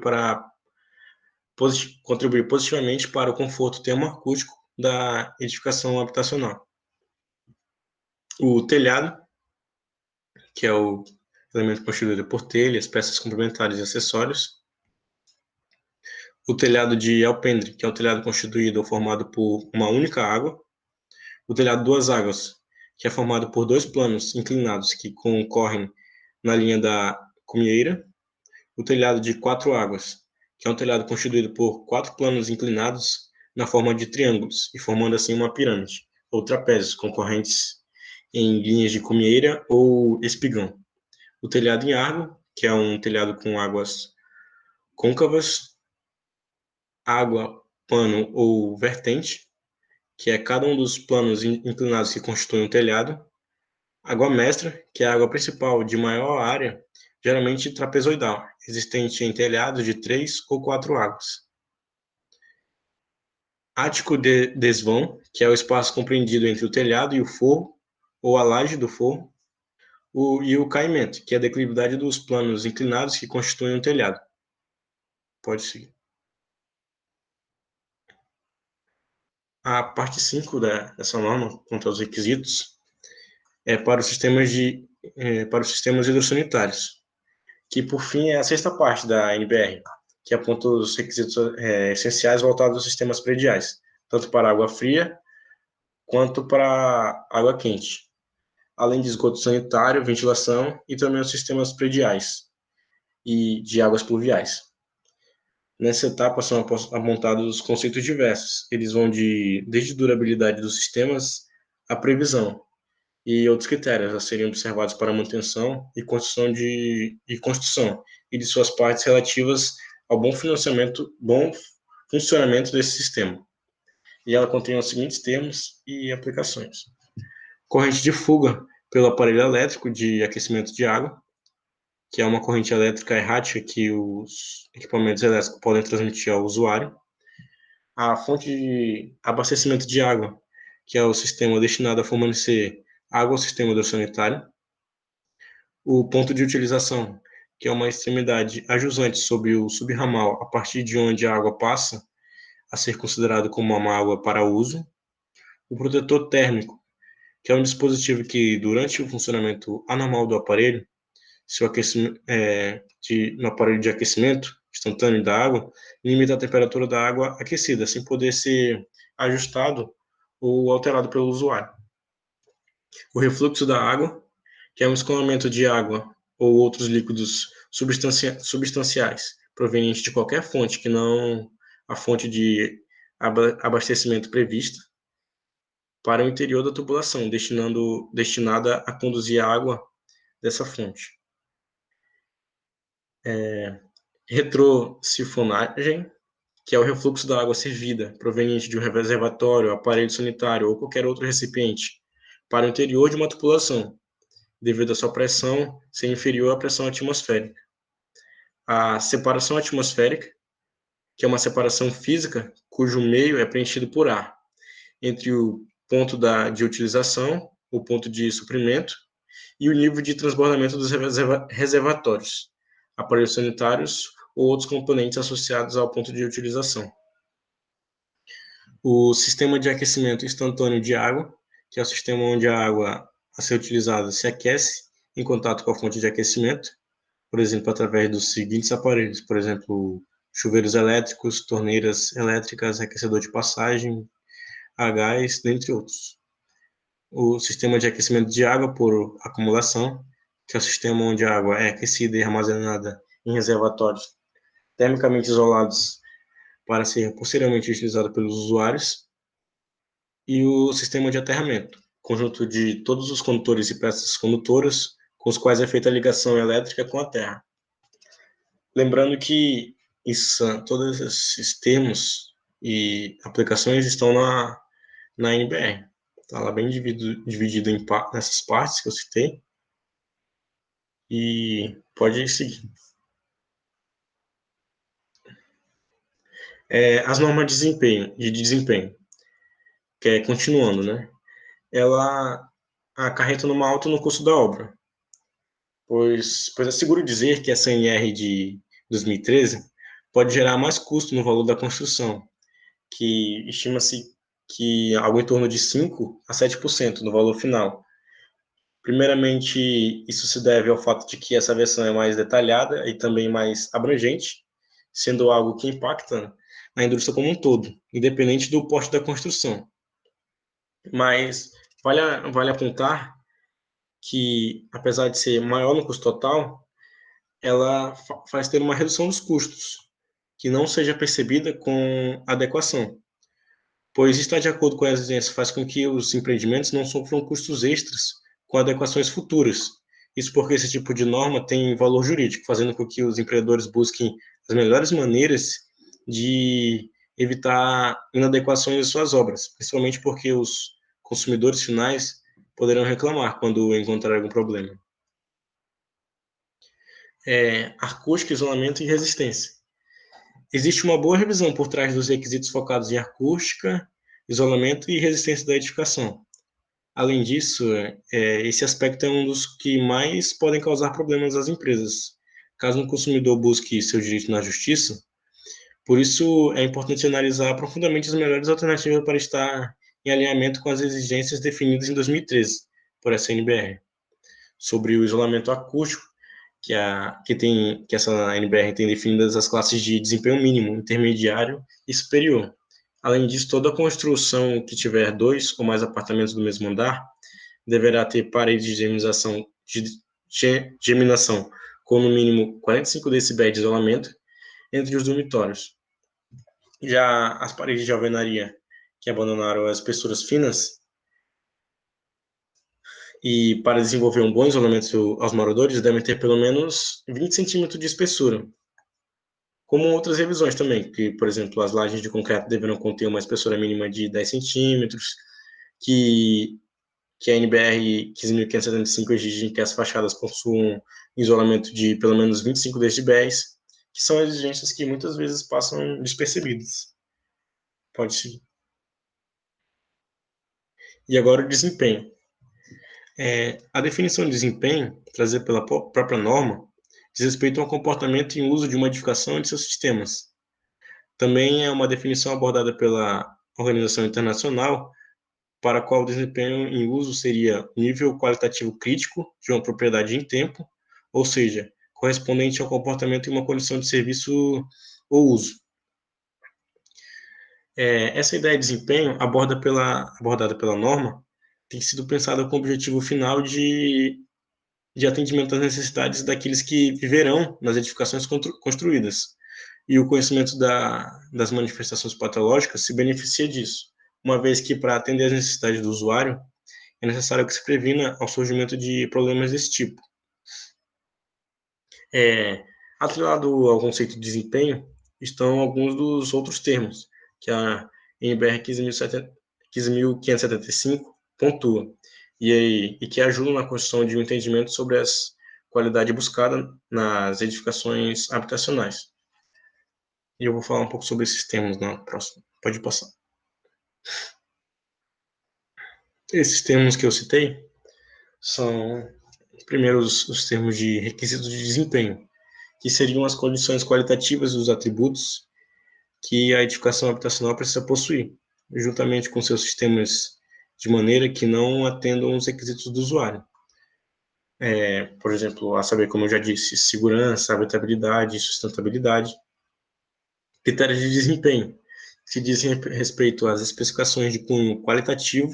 positivamente para o conforto termoacústico da edificação habitacional. O telhado, que é o elemento constituído por telhas, peças complementares e acessórios. O telhado de alpendre, que é o telhado constituído ou formado por uma única água. O telhado duas águas, que é formado por dois planos inclinados que concorrem na linha da cumieira. O telhado de quatro águas, que é um telhado constituído por quatro planos inclinados na forma de triângulos e formando assim uma pirâmide, ou trapézios concorrentes em linhas de cumieira ou espigão. O telhado em árvore, que é um telhado com águas côncavas, água, pano ou vertente, que é cada um dos planos inclinados que constituem um telhado. Água mestra, que é a água principal de maior área, geralmente trapezoidal, existente em telhados de 3 ou 4 águas. Ático de desvão, que é o espaço compreendido entre o telhado e o forro, ou a laje do forro. E o caimento, que é a declividade dos planos inclinados que constituem um telhado. Pode seguir. A parte 5 dessa norma, quanto aos requisitos, é para os sistemas hidrossanitários, que, por fim, é a sexta parte da NBR, que aponta os requisitos essenciais voltados aos sistemas prediais, tanto para água fria quanto para água quente, além de esgoto sanitário, ventilação e também os sistemas prediais e de águas pluviais. Nessa etapa são apontados conceitos diversos. Eles vão desde durabilidade dos sistemas à previsão e outros critérios a serem observados para a manutenção e construção e de suas partes relativas ao bom funcionamento desse sistema. E ela contém os seguintes termos e aplicações: corrente de fuga pelo aparelho elétrico de aquecimento de água, que é uma corrente elétrica errática que os equipamentos elétricos podem transmitir ao usuário. A fonte de abastecimento de água, que é o sistema destinado a fornecer água ao sistema hidrossanitário. O ponto de utilização, que é uma extremidade ajusante sobre o subramal, a partir de onde a água passa a ser considerado como uma água para uso. O protetor térmico, que é um dispositivo que, durante o funcionamento anormal do aparelho, no aparelho de aquecimento instantâneo da água, limita a temperatura da água aquecida, sem poder ser ajustado ou alterado pelo usuário. O refluxo da água, que é um escoamento de água ou outros líquidos substanciais, provenientes de qualquer fonte que não a fonte de abastecimento prevista, para o interior da tubulação, destinada a conduzir a água dessa fonte. Retrosifonagem, que é o refluxo da água servida, proveniente de um reservatório, aparelho sanitário ou qualquer outro recipiente, para o interior de uma tubulação, devido à sua pressão ser inferior à pressão atmosférica. A separação atmosférica, que é uma separação física cujo meio é preenchido por ar, entre o ponto de utilização, o ponto de suprimento e o nível de transbordamento dos reservatórios, aparelhos sanitários ou outros componentes associados ao ponto de utilização. O sistema de aquecimento instantâneo de água, que é o sistema onde a água a ser utilizada se aquece em contato com a fonte de aquecimento, por exemplo, através dos seguintes aparelhos, por exemplo, chuveiros elétricos, torneiras elétricas, aquecedor de passagem, a gás, dentre outros. O sistema de aquecimento de água por acumulação, que é o sistema onde a água é aquecida e armazenada em reservatórios termicamente isolados para ser posteriormente utilizado pelos usuários. E o sistema de aterramento, conjunto de todos os condutores e peças condutoras com os quais é feita a ligação elétrica com a terra. Lembrando que todos esses termos e aplicações estão na NBR. Está lá bem dividido nessas partes que eu citei. E pode seguir. As normas de desempenho, que é continuando, né? Ela acarreta numa alta no custo da obra, pois é seguro dizer que a CNR de 2013 pode gerar mais custo no valor da construção, que estima-se que algo em torno de 5% a 7% no valor final. Primeiramente, isso se deve ao fato de que essa versão é mais detalhada e também mais abrangente, sendo algo que impacta na indústria como um todo, independente do porte da construção. Mas vale apontar que, apesar de ser maior no custo total, ela faz ter uma redução dos custos, que não seja percebida com adequação, pois estar de acordo com a exigência faz com que os empreendimentos não sofram custos extras com adequações futuras, Isso porque esse tipo de norma tem valor jurídico, fazendo com que os empreendedores busquem as melhores maneiras de evitar inadequações em suas obras, principalmente porque os consumidores finais poderão reclamar quando encontrar algum problema. Acústica, isolamento e resistência. Existe uma boa revisão por trás dos requisitos focados em acústica, isolamento e resistência da edificação. Além disso, esse aspecto é um dos que mais podem causar problemas às empresas, caso um consumidor busque seu direito na justiça. Por isso, é importante analisar profundamente as melhores alternativas para estar em alinhamento com as exigências definidas em 2013 por essa NBR. Sobre o isolamento acústico, que essa NBR tem definidas as classes de desempenho mínimo, intermediário e superior. Além disso, toda construção que tiver 2 ou mais apartamentos do mesmo andar deverá ter paredes de geminação com no mínimo 45 decibéis de isolamento entre os dormitórios. Já as paredes de alvenaria que abandonaram as espessuras finas e para desenvolver um bom isolamento aos moradores devem ter pelo menos 20 centímetros de espessura. Como outras revisões também, que, por exemplo, as lajes de concreto deverão conter uma espessura mínima de 10 centímetros, que a NBR 15.575 exige que as fachadas possuam isolamento de pelo menos 25 decibéis, que são exigências que muitas vezes passam despercebidas. Pode seguir. E agora o desempenho. A definição de desempenho, trazida pela própria norma, diz respeito ao comportamento e uso de uma edificação e de seus sistemas. Também é uma definição abordada pela Organização Internacional, para a qual o desempenho em uso seria o nível qualitativo crítico de uma propriedade em tempo, ou seja, correspondente ao comportamento em uma condição de serviço ou uso. Essa ideia de desempenho, abordada pela norma, tem sido pensada com o objetivo final de atendimento às necessidades daqueles que viverão nas edificações construídas. E o conhecimento das manifestações patológicas se beneficia disso, uma vez que, para atender às necessidades do usuário, é necessário que se previna ao surgimento de problemas desse tipo. Atrelado ao conceito de desempenho, estão alguns dos outros termos, que a NBR 15.575 pontua, e que ajudam na construção de um entendimento sobre a qualidade buscada nas edificações habitacionais. E eu vou falar um pouco sobre esses termos na próxima. Pode passar. Esses termos que eu citei são, primeiro, os termos de requisitos de desempenho, que seriam as condições qualitativas dos atributos que a edificação habitacional precisa possuir, juntamente com seus sistemas de maneira que não atendam os requisitos do usuário. Por exemplo, a saber, como eu já disse, segurança, habitabilidade e sustentabilidade. Critérios de desempenho, que dizem respeito às especificações de cunho quantitativo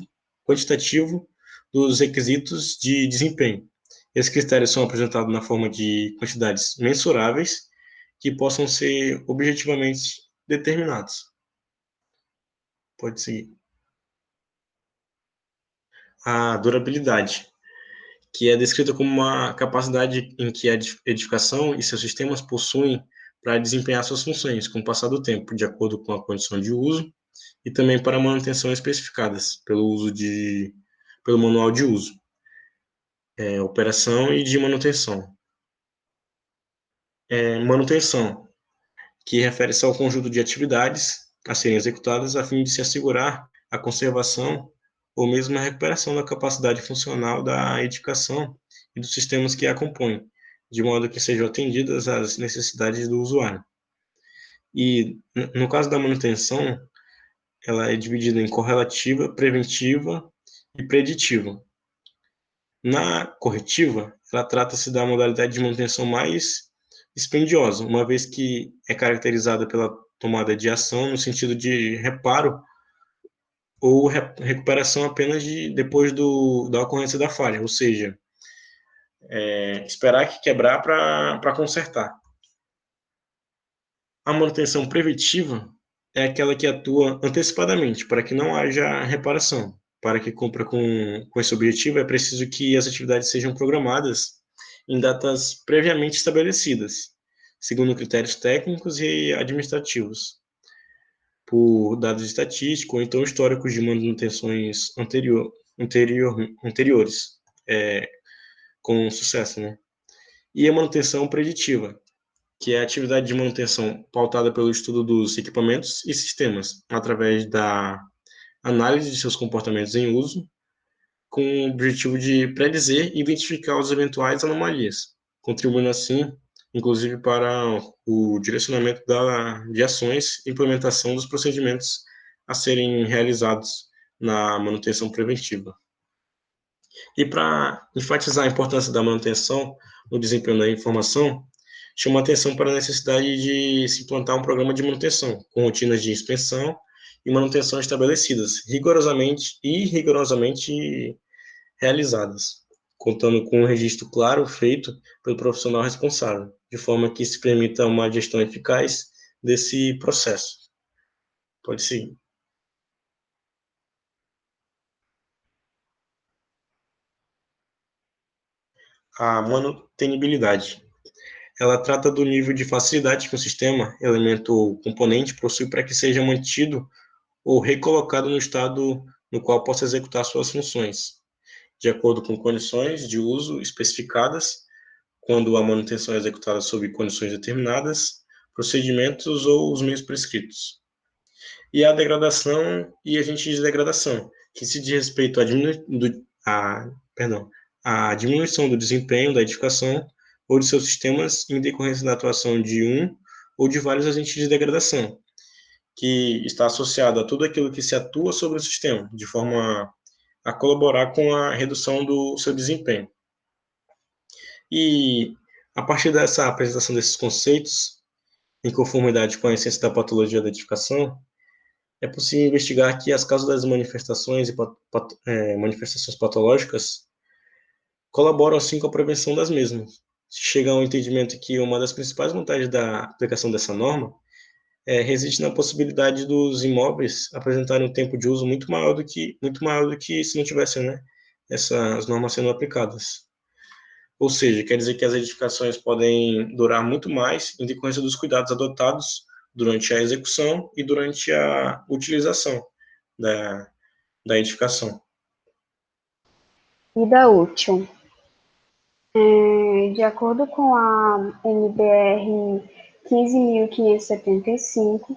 dos requisitos de desempenho. Esses critérios são apresentados na forma de quantidades mensuráveis que possam ser objetivamente determinados. Pode seguir. A durabilidade, que é descrita como uma capacidade em que a edificação e seus sistemas possuem para desempenhar suas funções com o passar do tempo, de acordo com a condição de uso, e também para manutenção especificadas pelo manual de uso, operação e de manutenção. Manutenção, que refere-se ao conjunto de atividades a serem executadas a fim de se assegurar a conservação ou mesmo a recuperação da capacidade funcional da edificação e dos sistemas que a compõem, de modo que sejam atendidas às necessidades do usuário. E, no caso da manutenção, ela é dividida em correlativa, preventiva e preditiva. Na corretiva, ela trata-se da modalidade de manutenção mais dispendiosa, uma vez que é caracterizada pela tomada de ação no sentido de reparo ou recuperação apenas depois da ocorrência da falha, ou seja, esperar que quebrar para consertar. A manutenção preventiva é aquela que atua antecipadamente para que não haja reparação. Para que cumpra com esse objetivo, é preciso que as atividades sejam programadas em datas previamente estabelecidas, segundo critérios técnicos e administrativos, por dados estatísticos ou então históricos de manutenções anteriores, com sucesso, né? E a manutenção preditiva, que é a atividade de manutenção pautada pelo estudo dos equipamentos e sistemas, através da análise de seus comportamentos em uso, com o objetivo de predizer e identificar os eventuais anomalias, contribuindo assim, inclusive, para o direcionamento de ações e implementação dos procedimentos a serem realizados na manutenção preventiva. E para enfatizar a importância da manutenção no desempenho da informação, chama atenção para a necessidade de se implantar um programa de manutenção, com rotinas de inspeção e manutenção estabelecidas, rigorosamente realizadas, contando com um registro claro feito pelo profissional responsável, de forma que se permita uma gestão eficaz desse processo. Pode seguir. A manutenibilidade. Ela trata do nível de facilidade que o sistema, elemento ou componente possui para que seja mantido ou recolocado no estado no qual possa executar suas funções, de acordo com condições de uso especificadas, quando a manutenção é executada sob condições determinadas, procedimentos ou os meios prescritos. E a degradação e agentes de degradação, que se diz respeito à diminuição do desempenho da edificação ou de seus sistemas em decorrência da atuação de um ou de vários agentes de degradação, que está associado a tudo aquilo que se atua sobre o sistema, de forma a colaborar com a redução do seu desempenho. E, a partir dessa apresentação desses conceitos, em conformidade com a essência da patologia da edificação, é possível investigar que as causas das manifestações manifestações patológicas colaboram, assim, com a prevenção das mesmas. Se chega ao entendimento que uma das principais vantagens da aplicação dessa norma reside na possibilidade dos imóveis apresentarem um tempo de uso muito maior do que se não tivessem, né, essas normas sendo aplicadas. Ou seja, quer dizer que as edificações podem durar muito mais em decorrência dos cuidados adotados durante a execução e durante a utilização da edificação. Vida útil. De acordo com a NBR 15.575,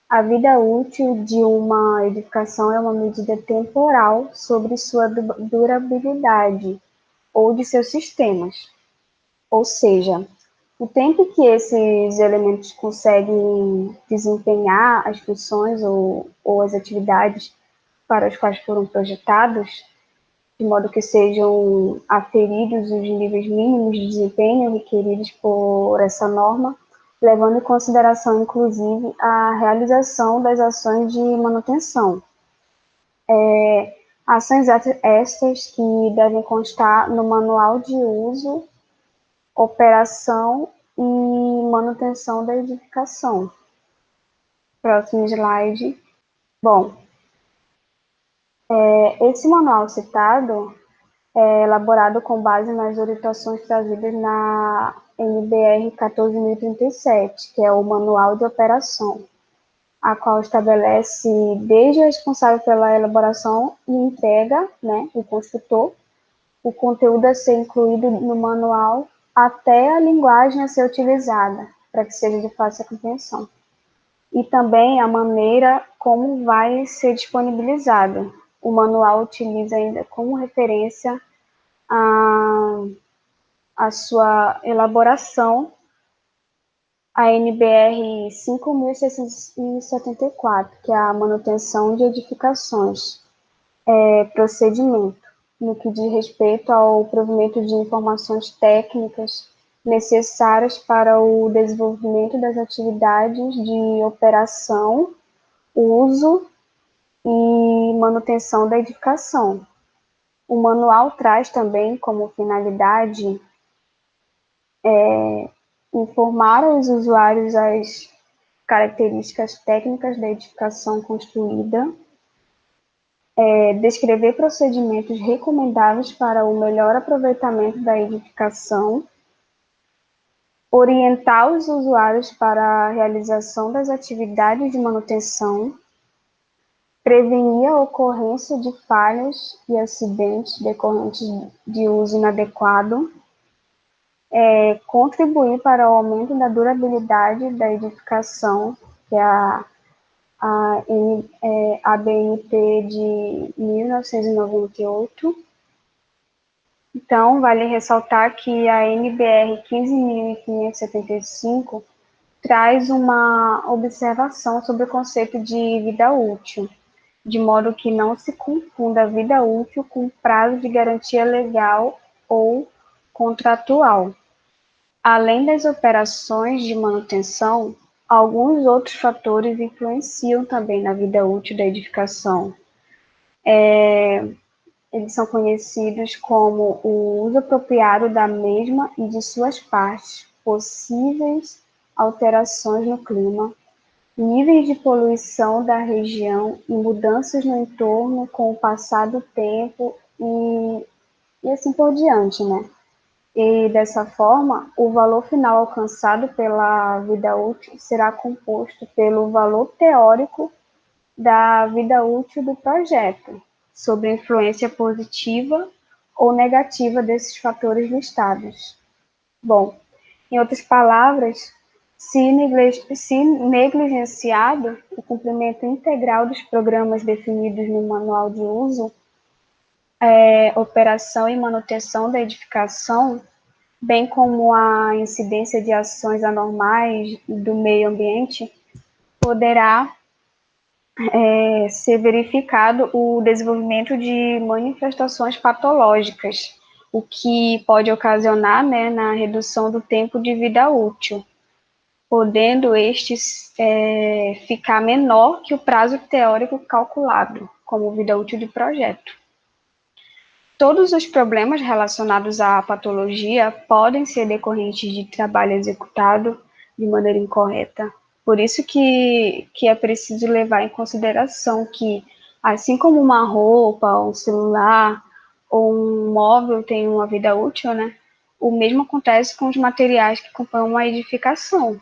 a vida útil de uma edificação é uma medida temporal sobre sua durabilidade ou de seus sistemas. Ou seja, o tempo que esses elementos conseguem desempenhar as funções ou as atividades para as quais foram projetados, de modo que sejam aferidos os níveis mínimos de desempenho requeridos por essa norma, levando em consideração, inclusive, a realização das ações de manutenção. Ações estas que devem constar no manual de uso, operação e manutenção da edificação. Próximo slide. Bom, esse manual citado é elaborado com base nas orientações trazidas na NBR 14.037, que é o Manual de Operação, a qual estabelece desde o responsável pela elaboração e entrega, né, o construtor, o conteúdo a ser incluído no manual, até a linguagem a ser utilizada, para que seja de fácil compreensão. E também a maneira como vai ser disponibilizado. O manual utiliza ainda como referência a sua elaboração, a NBR 5.674, que é a manutenção de edificações, procedimento, no que diz respeito ao provimento de informações técnicas necessárias para o desenvolvimento das atividades de operação, uso e manutenção da edificação. O manual traz também como finalidade informar aos usuários as características técnicas da edificação construída, descrever procedimentos recomendáveis para o melhor aproveitamento da edificação, orientar os usuários para a realização das atividades de manutenção, prevenir a ocorrência de falhas e acidentes decorrentes de uso inadequado, contribuir para o aumento da durabilidade da edificação, que é a ABNT de 1998. Então, vale ressaltar que a NBR 15.575 traz uma observação sobre o conceito de vida útil, de modo que não se confunda a vida útil com prazo de garantia legal ou contratual. Além das operações de manutenção, alguns outros fatores influenciam também na vida útil da edificação. Eles são conhecidos como o uso apropriado da mesma e de suas partes, possíveis alterações no clima, níveis de poluição da região e mudanças no entorno com o passar do tempo e assim por diante, né? E dessa forma, o valor final alcançado pela vida útil será composto pelo valor teórico da vida útil do projeto, sobre a influência positiva ou negativa desses fatores listados. Bom, em outras palavras, se negligenciado o cumprimento integral dos programas definidos no manual de uso, operação e manutenção da edificação, bem como a incidência de ações anormais do meio ambiente, poderá ser verificado o desenvolvimento de manifestações patológicas, o que pode ocasionar, né, na redução do tempo de vida útil, podendo estes ficar menor que o prazo teórico calculado como vida útil de projeto. Todos os problemas relacionados à patologia podem ser decorrentes de trabalho executado de maneira incorreta. Por isso que é preciso levar em consideração que, assim como uma roupa, um celular ou um móvel tem uma vida útil, né, o mesmo acontece com os materiais que compõem uma edificação.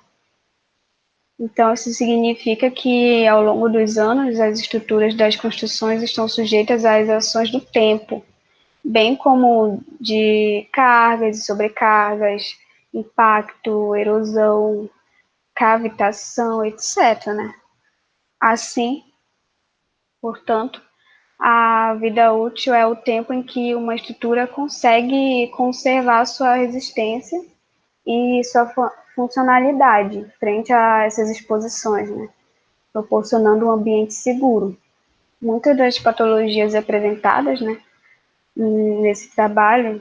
Então, isso significa que, ao longo dos anos, as estruturas das construções estão sujeitas às ações do tempo, bem como de cargas e sobrecargas, impacto, erosão, cavitação, etc., né? Assim, portanto, a vida útil é o tempo em que uma estrutura consegue conservar sua resistência e sua funcionalidade frente a essas exposições, né? Proporcionando um ambiente seguro. Muitas das patologias apresentadas, né, nesse trabalho,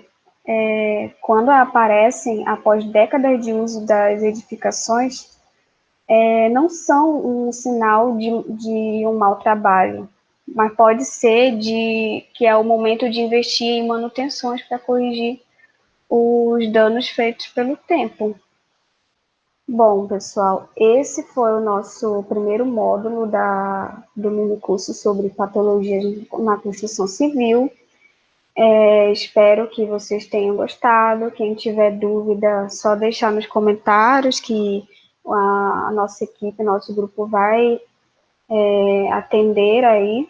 quando aparecem após décadas de uso das edificações, não são um sinal de um mau trabalho, mas pode ser que é o momento de investir em manutenções para corrigir os danos feitos pelo tempo. Bom, pessoal, esse foi o nosso primeiro módulo do minicurso sobre patologias na construção civil. Espero que vocês tenham gostado. Quem tiver dúvida, só deixar nos comentários que a nossa equipe, nosso grupo vai atender aí.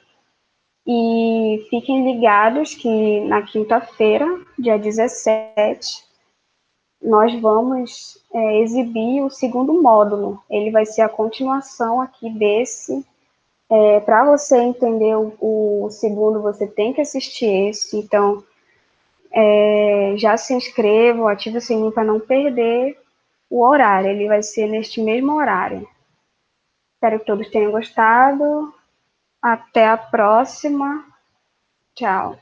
E fiquem ligados que na quinta-feira, dia 17, nós vamos exibir o segundo módulo. Ele vai ser a continuação aqui desse. Para você entender o segundo, você tem que assistir esse. Então, já se inscrevam, ative o sininho para não perder o horário. Ele vai ser neste mesmo horário. Espero que todos tenham gostado. Até a próxima. Tchau.